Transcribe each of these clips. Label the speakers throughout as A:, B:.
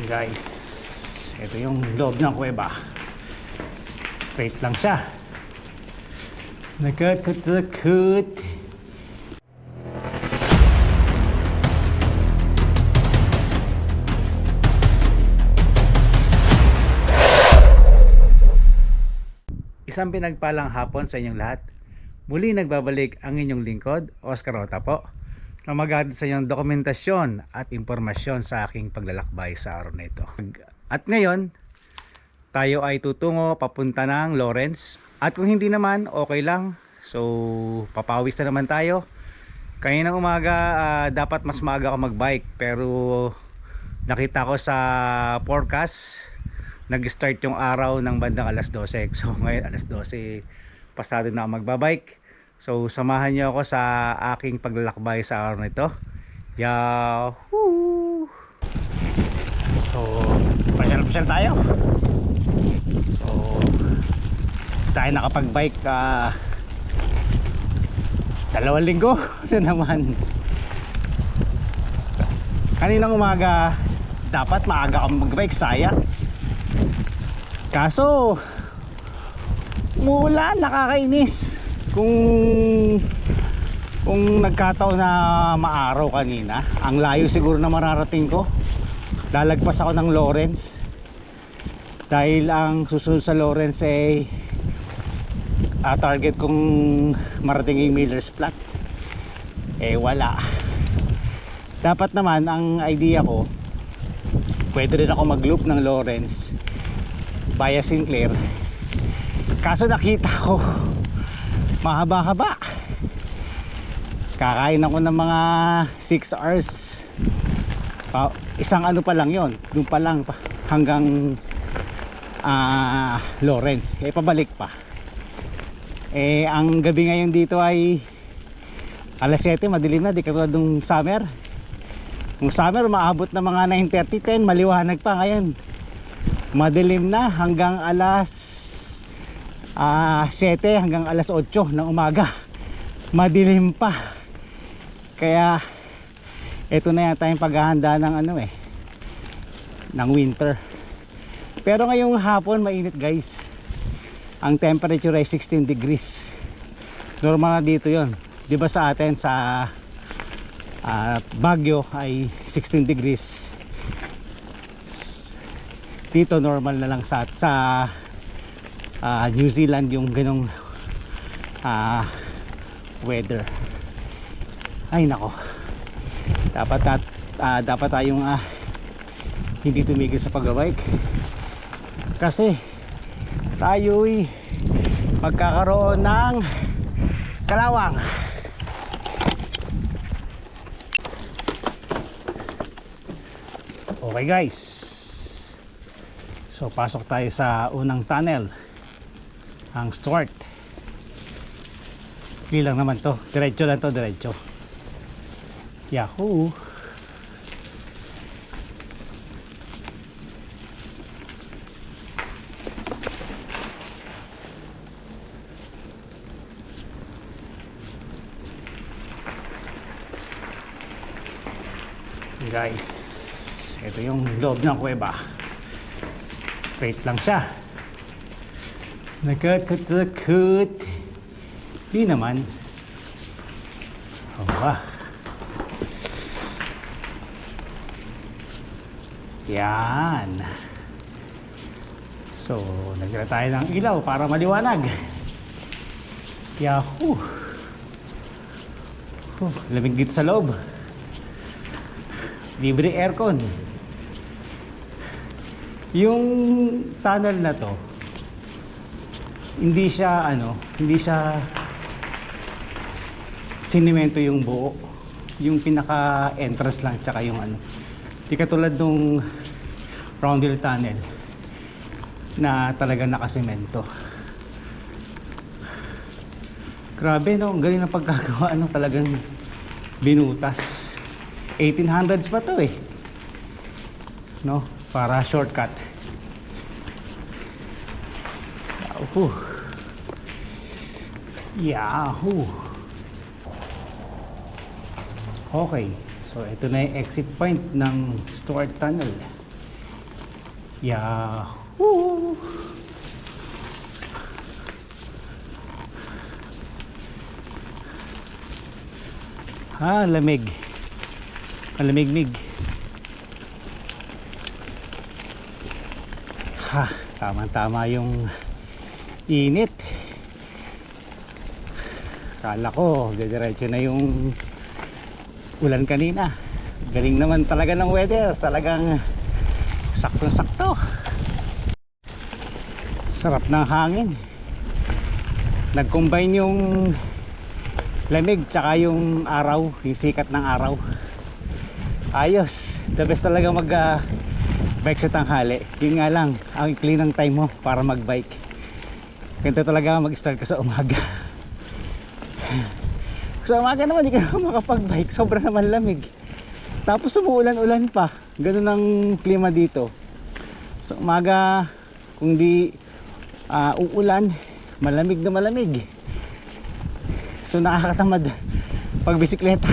A: Guys, ito yung loob ng kuweba. Straight lang siya. Nakakutakot. Isang pinagpalang hapon sa inyong lahat. Muli nagbabalik ang inyong lingkod, Oscar Ota po, na maghatid sa inyong dokumentasyon at impormasyon sa aking paglalakbay sa araw na ito. At ngayon, tayo ay tutungo papunta ng Lawrence. At kung hindi naman, okay lang. So, papawis na naman tayo. Kaninang umaga, dapat mas maaga ako magbike. Pero nakita ko sa forecast, nag-start yung araw ng bandang alas 12. So ngayon alas 12 pasado na ako magbabike. So samahan niyo ako sa aking paglalakbay sa araw na ito. Yahoo! So pasyal tayo. So tayo nakapag-bike 2 linggo ito naman. Kaninang umaga dapat maaga ako magbike, sayang. Kaso umuulan, nakakainis. Kung nagkataon na maaraw kanina, ang layo siguro na mararating ko. Lalagpas ako ng Lawrence. Dahil ang susunod sa Lawrence ay target kong marating yung Miller's Flat. Eh wala. Dapat naman ang idea ko, pwede rin ako mag-loop ng Lawrence via Sinclair. Kaso nakita ko mahaba-haba. Kakain ako ng mga 6 hours. Isang ano pa lang yon, doon pa lang hanggang Lawrence. Eh pabalik pa. Eh ang gabi ngayon dito ay alas 7, madilim na, di katulad nung summer. Nung summer maabot na mga 9:30, 10, maliwanag pa. Ngayon madilim na hanggang alas 7 hanggang alas 8 ng umaga. Madilim pa. Kaya ito na yata yung paghahanda ng ng winter. Pero ngayong hapon mainit guys. Ang temperature ay 16 degrees. Normal na dito yon. Di ba sa atin sa Baguio ay 16 degrees. Dito normal na lang sa New Zealand yung ganong weather. Ay nako, dapat tayong hindi tumigil sa pag-bike kasi tayo'y magkakaroon ng kalawang. Okay guys, so pasok tayo sa unang tunnel, ang Stuart. Bilang naman to, diretso lang to, diretso. Yahoo! Guys, ito yung loob ng kuweba. Straight lang siya. Nakakutakot. Di naman. Yan. So nagra tayo ng ilaw para maliwanag. Yahoo! Lamig dito sa loob. Libre aircon. Yung tunnel na to, hindi siya sinemento yung buo. Yung pinaka entrance lang tsaka yung di katulad nung Roundhill Tunnel na talaga nakasemento. Grabe no, ang galing ng pagkagawa, talagang binutas. 1800s pa to no, para shortcut. Yahoo! Okay, so ito na yung exit point ng Stuart Tunnel. Yahoo! Lamig. Malamig-mig. Tama-tama yung init. Kala ko diretso na yung ulan kanina. Galing naman talaga ng weather. Talagang sakto-sakto. Sarap ng hangin. Nag-combine yung lamig tsaka yung araw, yung sikat ng araw. Ayos. The best talaga mag bike sa tanghali. Yun nga lang, ang ikli ng time mo para mag bike. Ganito talaga mag start ka sa umaga. Sa umaga naman di ka naman makapag bike. Sobra naman lamig. Tapos umuulan-ulan pa. Ganun ang klima dito. Sa umaga kung di uulan, malamig na malamig. So nakakatamad pag bisikleta.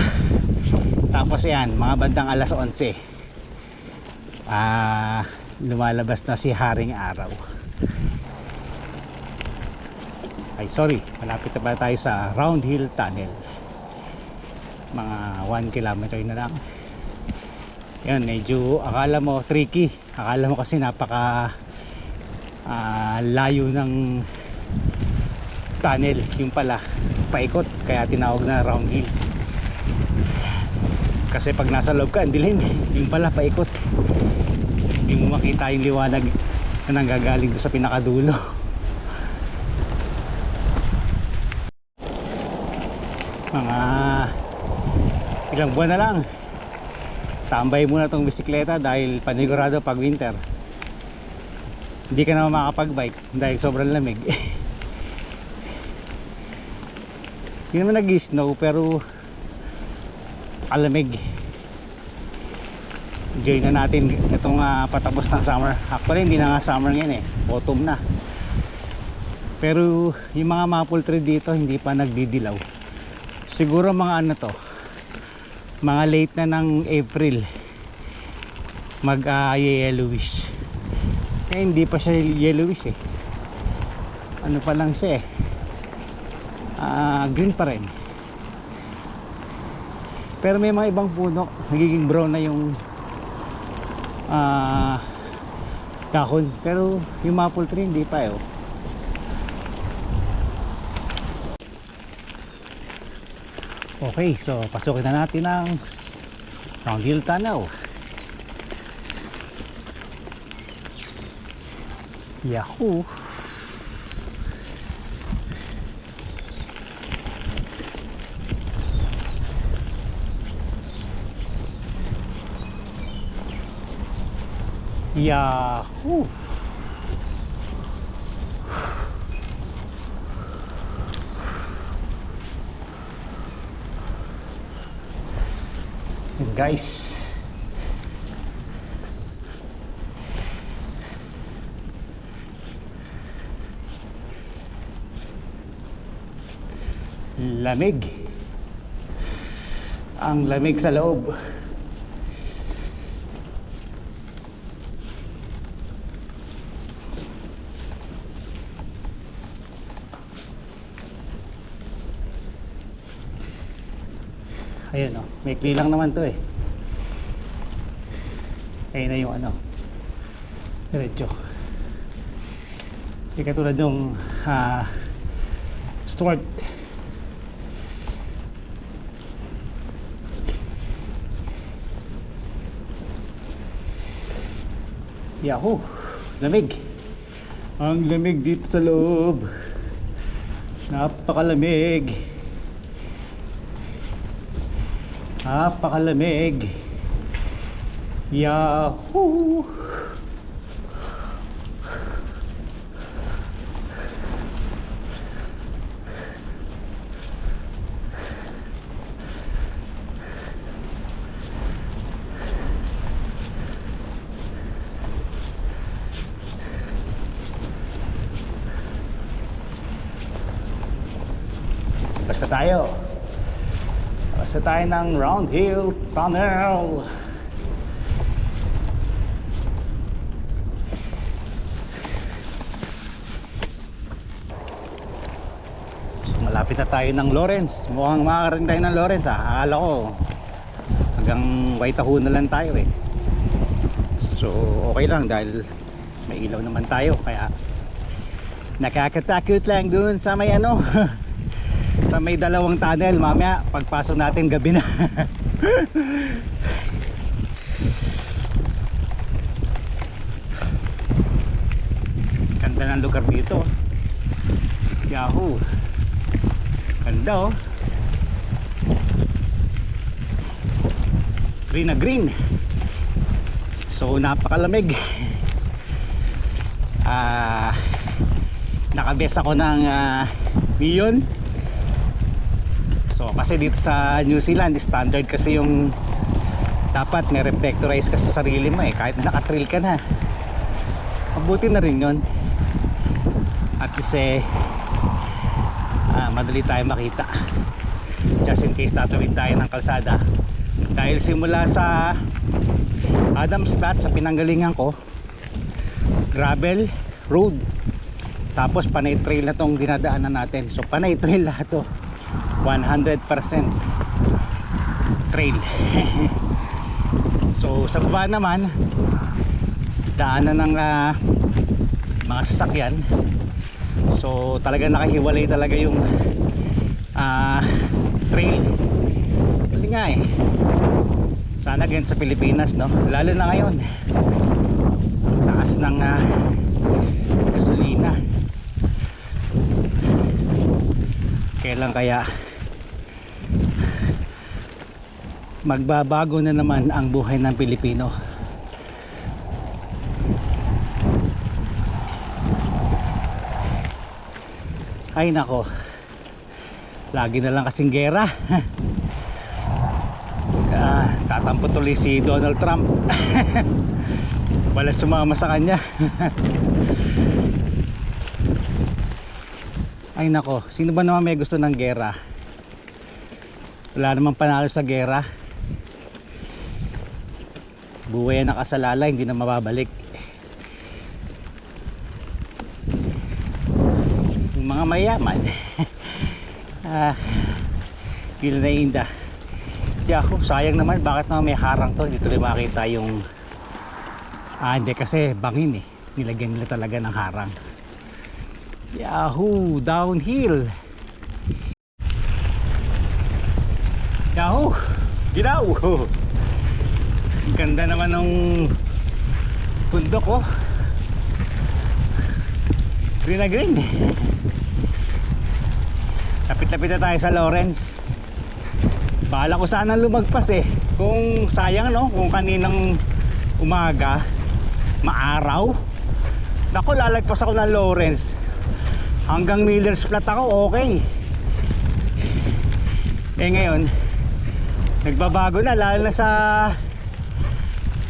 A: Tapos yan, mga bandang alas 11 lumalabas na si Haring Araw. Ay sorry, malapit na ba tayo sa Round Hill Tunnel. Mga 1 kilometer na lang. Yan, medyo akala mo tricky. Akala mo kasi napaka layo ng tunnel. Yung pala paikot, kaya tinawag na Round Hill. Kasi pag nasa loob ka, ang dilim. Yung pala paikot, hindi mo makita yung liwanag na nanggagaling doon sa pinakadulo. Mga ilang buwan na lang tambay muna tong bisikleta dahil panigurado pag winter hindi ka naman makakapag-bike dahil sobrang lamig. Hindi naman nag-snow pero alamig. Enjoy na natin itong patapos ng summer. Actually hindi na nga summer ngayon eh, autumn na. Pero yung mga maple tree dito hindi pa nagdidilaw. Siguro mga ano to, mga late na ng April mag yellowish. Eh hindi pa siya yellowish eh, ano pa lang siya eh, green pa rin. Pero may mga ibang puno nagiging brown na yung dahon. Pero yung maple tree hindi pa eh. Okay, so pasukin na natin ang Round Hill Tunnel. Yahoo! Yahoo! And guys, lamig. Ang lamig sa loob. Ayan o, may kli lang naman to eh. Ayun na yung ano, diretso. Hindi katulad yung Stuart. Yahoo! Lamig. Ang lamig dito sa loob. Napakalamig. Napakalamig. Yahoo! Basta tayo ng Round Hill Tunnel. malapit na tayo ng Lawrence. Mukhang makakarating tayo ng Lawrence Akala ko hanggang Waitahu na lang tayo eh. So okay lang dahil may ilaw naman tayo. Kaya nakakatakot lang dun sa may ano sa may dalawang tunnel. Mamaya pagpasok natin gabi na. Ganda ng lugar dito. Yahoo! Ganda oh. Green na green. So napakalamig. Nakabes ako ng neon. So kasi dito sa New Zealand standard kasi yung dapat may reflectorize ka sa sarili mo eh, kahit na nakatrail ka na. Mabuti na rin yun. At least madali tayo makita just in case tatawid tayo ng kalsada. Dahil simula sa Adams Flat sa pinanggalingan ko, gravel road, tapos panay trail na tong dinadaanan natin. So panay trail lahat to, 100% trail. So sa baba naman daanan ng mga sasakyan. So talaga nakahiwalay talaga yung trail. Galing nga eh. Sana ganyan sa Pilipinas, no? Lalo na ngayon taas ng gasolina. Kailan kaya magbabago na naman ang buhay ng Pilipino? Ay nako, lagi na lang kasing gera. Tatampo tuloy si Donald Trump. Wala sumama sa kanya. Ay nako, sino ba naman may gusto ng gera? Wala namang panalo sa gera. Buhay na nakasalala, hindi na mababalik. Mga mayaman. Hindi na inda. Yahoo, sayang naman, bakit naman may harang to? Dito rin makita yung hindi kasi bangin eh, nilagyan nila talaga ng harang. Yahoo, downhill. Yahoo, ginaw. Ganda naman ng bundok oh. Green na green. Lapit-lapit na tayo sa Lawrence. Bahala ko sana lumagpas eh. Kung sayang no, kung kaninang umaga maaraw, naku, lalagpas ako ng Lawrence hanggang Miller's Flat ako, okay. Eh ngayon nagbabago na, lalo na sa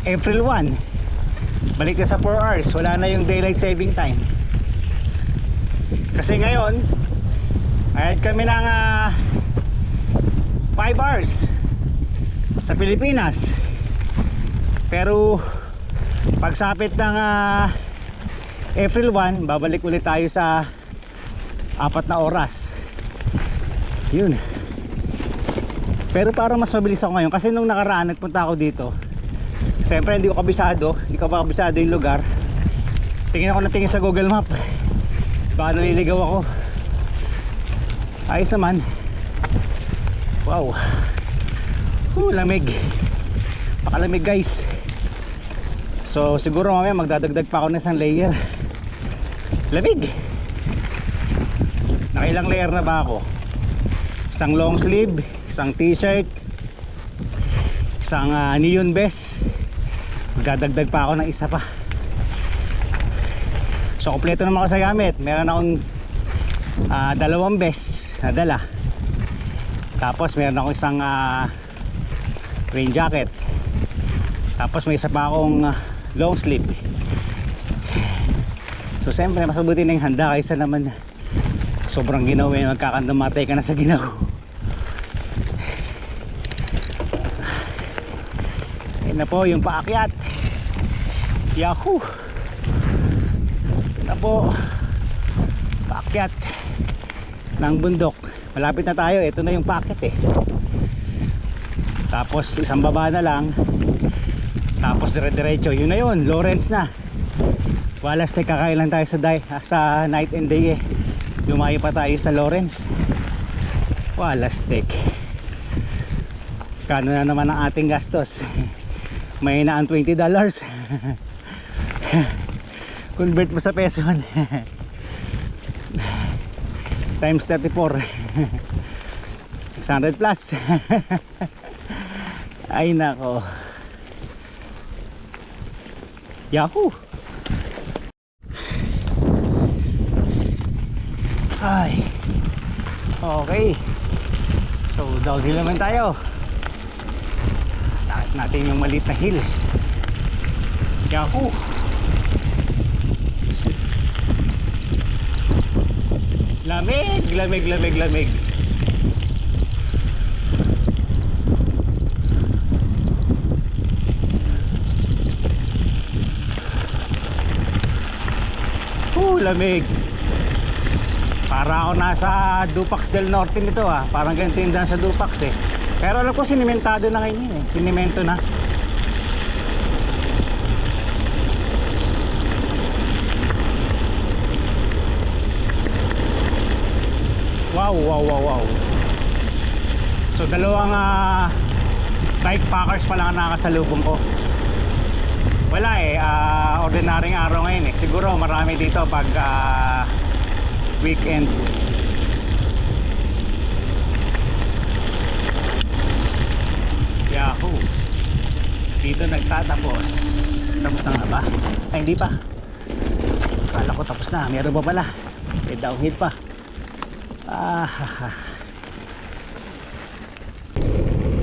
A: April 1. Balik na sa 4 hours, wala na yung daylight saving time. Kasi ngayon ayad kami ng 5 hours sa Pilipinas. Pero pagsapit ng April 1, babalik ulit tayo sa 4 na oras. Yun. Pero parang mas mabilis ako ngayon kasi nung nakaraan nagpunta ako dito, siyempre hindi ko kabisado yung lugar. Tingin ako na tingin sa Google Map, baka naliligaw ako. Ayos naman. Wow. Lamig. Pakalamig guys. So siguro mamaya magdadagdag pa ako ng isang layer. Lamig. Nakailang layer na ba ako? Isang long sleeve, isang t-shirt, isang neon vest. Magdadagdag pa ako ng isa pa. So kompleto naman ako sa gamit. Meron akong 2 vest na dala. Tapos meron akong isang rain jacket. Tapos may isa pa akong long sleeve. So siyempre mas mabuti na yung handa kaysa naman sobrang ginaw eh, magkakandamatay ka na sa ginaw. Ayun na po yung paakyat. Yahoo! Ito na po paakyat ng bundok. Malapit na tayo, ito na yung packet eh. Tapos isang baba na lang. Tapos dire-diretso, yun na yun, Lawrence na. Walas tayo, kakailan tayo sa night and day eh. Lumayo pa tayo sa Lawrence. Walas take. Kano na naman ang ating gastos? May na ang $20. Convert mo sa peso. Times 34. 600 plus. Ay nako. Yahoo. Ay. Okay. So downhill naman tayo. Takip natin yung maliit na hill. Yahoo. Lamig, lamig, lamig, lamig. Lamig. Para ako nasa Dupax del Norte nito ah. Parang ganito yung daan sa Dupax eh. Pero alam ko sinimentado na ngayon eh. Sinimento na. Wow, wow, wow, wow. So dalawang bike packers pa lang ang nakasalubong ko. Wala eh, ordinaryong araw ngayon eh. Siguro marami dito pag weekend. Yahoo. Dito nagtatapos. Tapos na nga ba? Ay hindi pa. Akala ko tapos na. Meron pa pala. May downhill pa.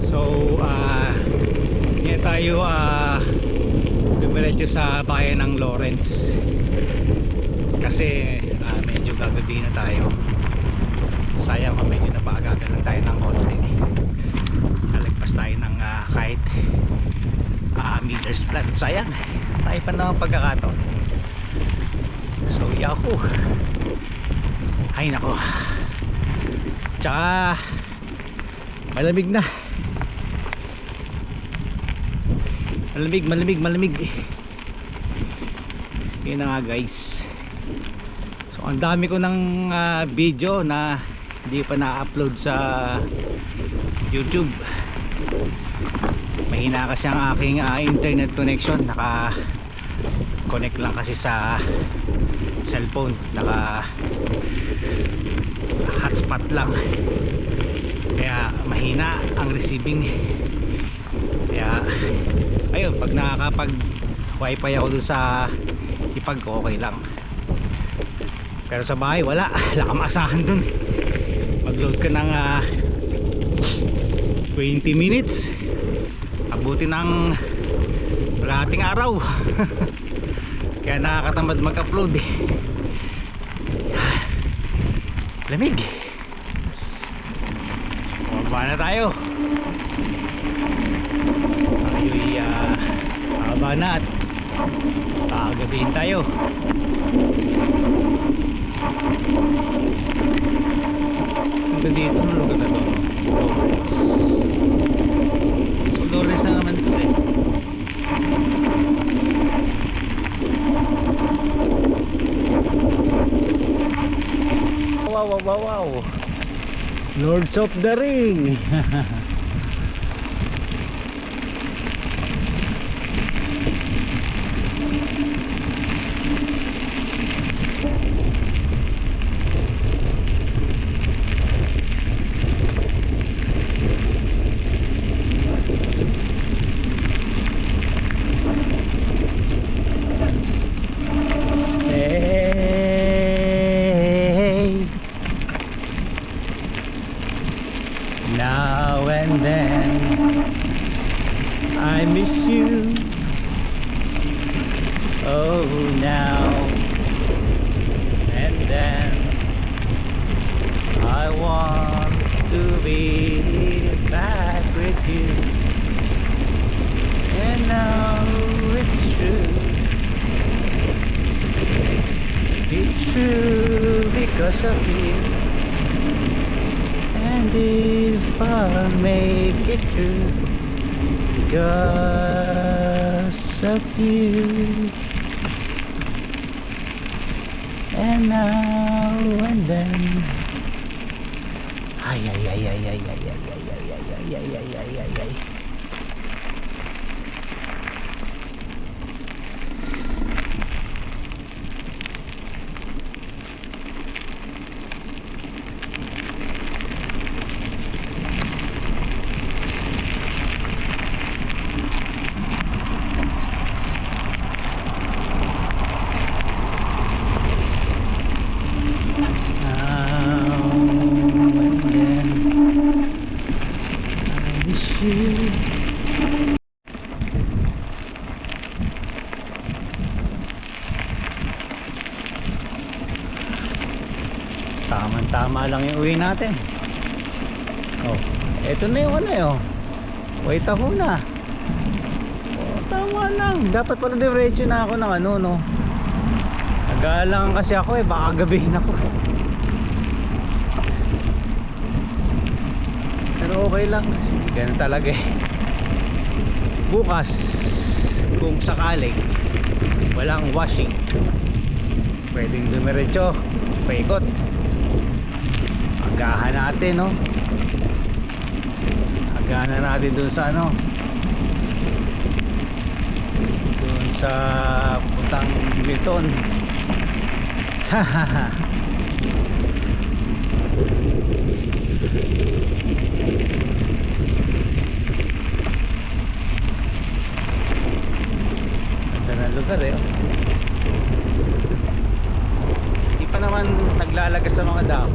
A: So ngayon tayo dumiretso sa bayan ng Lawrence kasi medyo gagabi na tayo. Sayang kung medyo napakagagal lang tayo ng konti. Nalagpas tayo ng kahit meters flat. Sayang tayo pa naman pagkakataon. So yahoo. Ay nako. Tsaka malamig na. Malamig, malamig, malamig. Yun na nga guys. So ang dami ko ng video na hindi pa na-upload sa YouTube. Mahina kasi ang aking internet connection. Naka-connect lang kasi sa cellphone. Hotspot lang. Kaya mahina ang receiving. Kaya ayun, pag nakakapag wifi ako dun sa ipag ko, okay lang. Pero sa bahay wala kang maasahan dun. Mag-load ka ng 20 minutes, abuti ng kalahating araw. Kaya nakakatamad mag-upload eh. Lamig. Bumaba na tayo. Tayo'y baba na at gabihin tayo. Hanggang dito ang lugar na to, Lawrence. So Lawrence na naman ito eh. Wow, wow, wow, wow. Lords of the Ring. Now and then I miss you. Oh, now and then I want to be back with you. And now it's true. It's true because of you. And if I make it through because of you, and now and then. Ay, ay, ay, ay, ay, ay, ay, ay, ay, ay, ay, ay, ay, ay, ay, ay. Tama lang yung uwi natin. Oh, eto na yung ano eh, oh. Wait ako na. Oh, tama lang. Dapat pala diretso na ako ng ano, no. Nag-aalangan kasi ako eh, baka gabihin ako. Pero okay lang, sige, ganun talaga eh. Bukas, kung sakaling walang washing, pwedeng dumiretso, paikot. Agahan natin, no? Agahan na natin dun sa ano, dun sa putang Milton. Hahaha. Ganda ng lugar eh. Hindi pa naman naglalagas sa mga dam.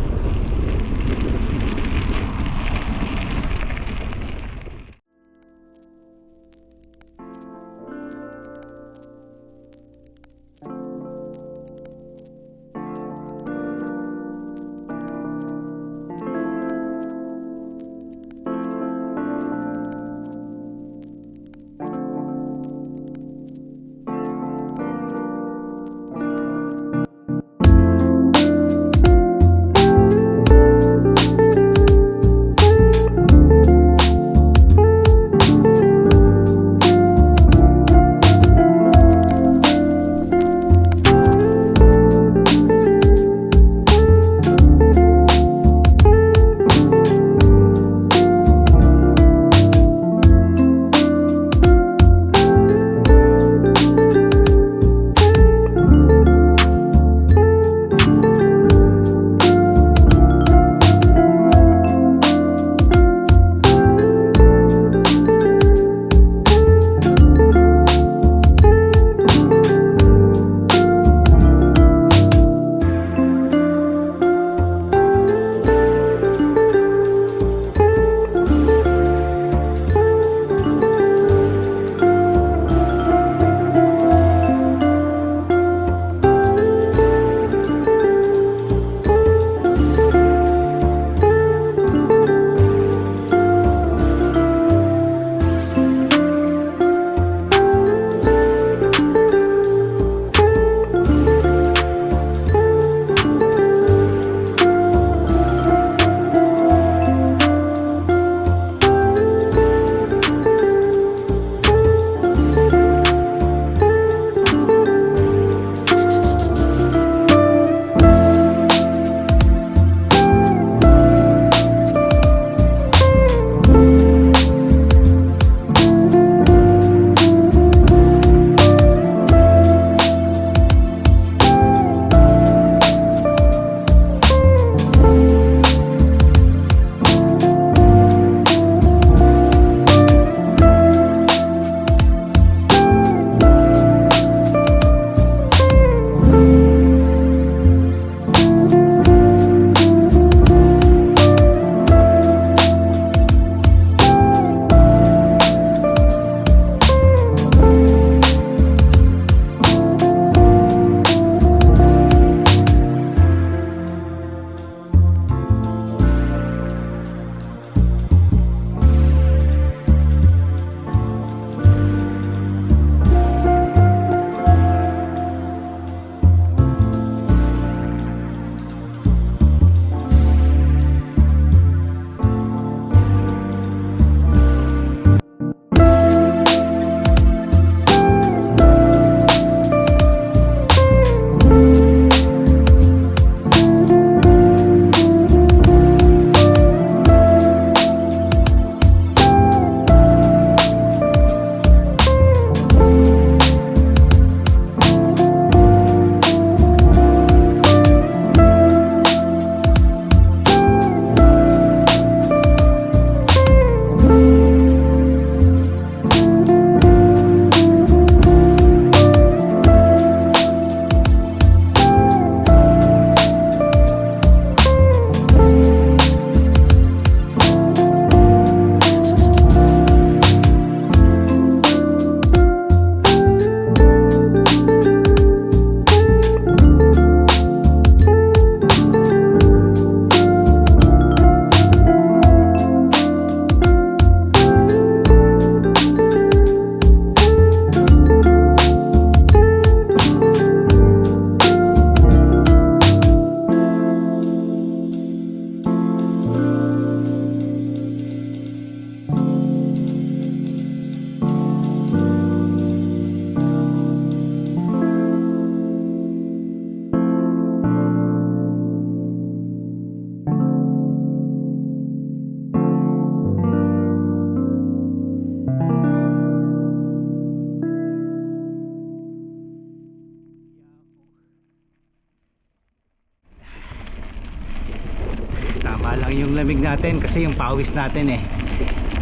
A: lamig natin kasi yung pawis natin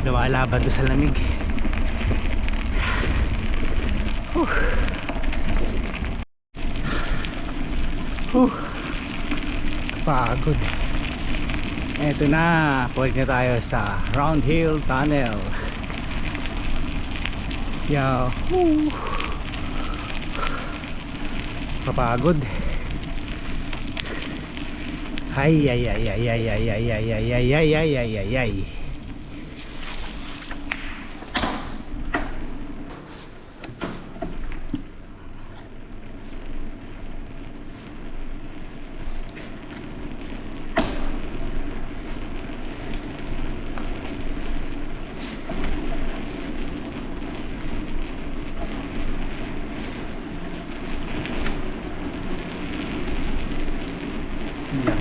A: lumalaban doon sa lamig. Pagod. Eto na, pwede na tayo sa Round Hill Tunnel. Yahoo! Kapagod. Ay ay ay ay ay ay ay ay ay ay ay ay ay ay ay.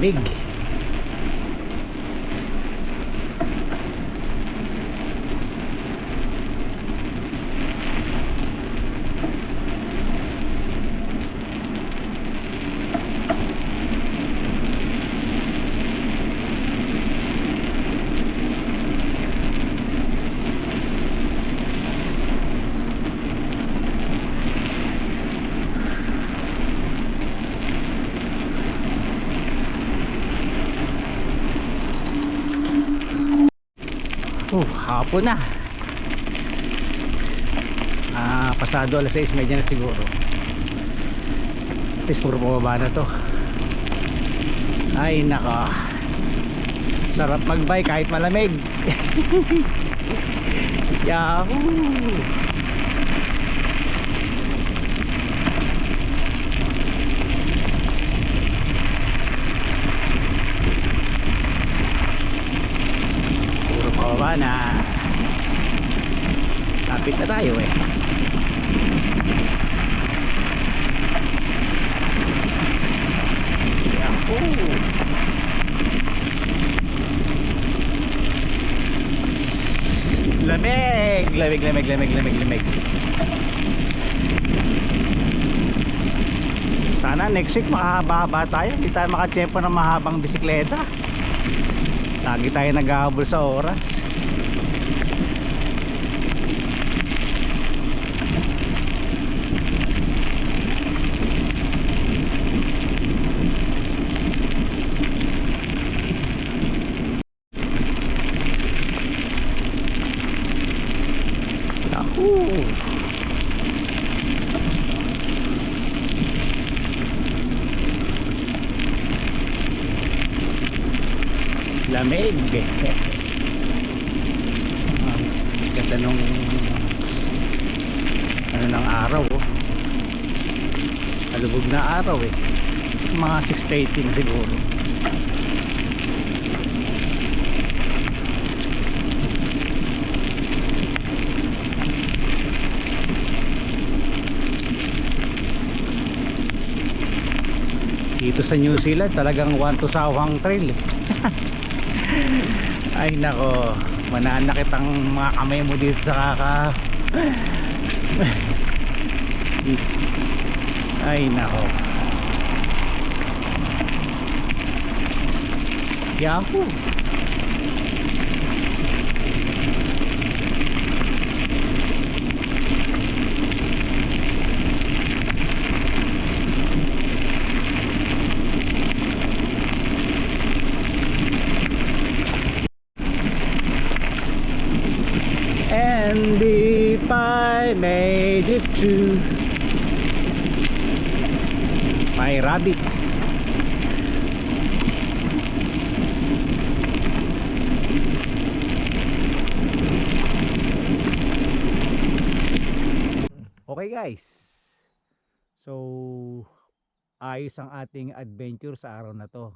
A: Lamig. Hapon na. Pasado alas 6 medya na siguro. At least puro pababa na to. Ay nako, sarap magbike kahit malamig. Yahoo! Puro pababa na. Lapit na tayo Yahoo! Lamig! Lamig, lamig, lamig, lamig, lamig. Sana next week makahaba-haba tayo. Hindi tayo makatsempo ng mahabang bisikleta. Lagi tayo naghahabol sa oras. Lamig. Ganda nung ano ng araw alubog na araw mga 6:18 siguro. Dito sa New Zealand talagang one to sawang trail Ay nako, mananakit ang mga kamay mo dito sa Ay nako. Yahoo! And if I made it to my rabbit. Okay guys, so ayos ang ating adventure sa araw na to.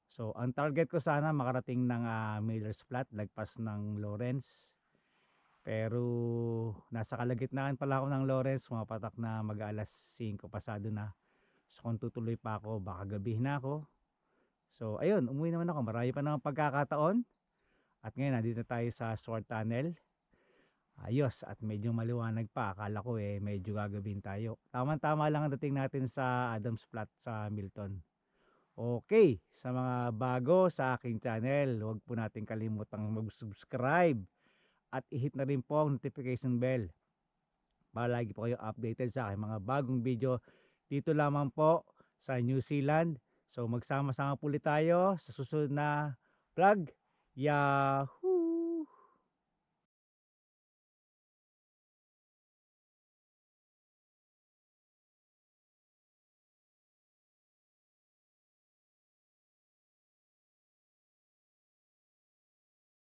A: So ang target ko sana makarating ng Miller's Flat, lagpas ng Lawrence. Pero nasa kalagitnaan pala ako ng Lawrence, mapatak na mag-alas 5 pasado na. So kung tutuloy pa ako, baka gabi na ako. So ayun, umuwi naman ako, marami pa ng pagkakataon. At ngayon nandito tayo sa Sword Tunnel. Ayos, at medyo maliwanag pa. Akala ko medyo gagabin tayo. Tama-tama lang ang dating natin sa Adams Flat sa Milton. Okay, sa mga bago sa aking channel, huwag po natin kalimutang mag-subscribe at i-hit na rin po ang notification bell para lagi po kayo updated sa aking mga bagong video dito lamang po sa New Zealand. So magsama-sama po ulit tayo sa susunod na vlog. Yahoo!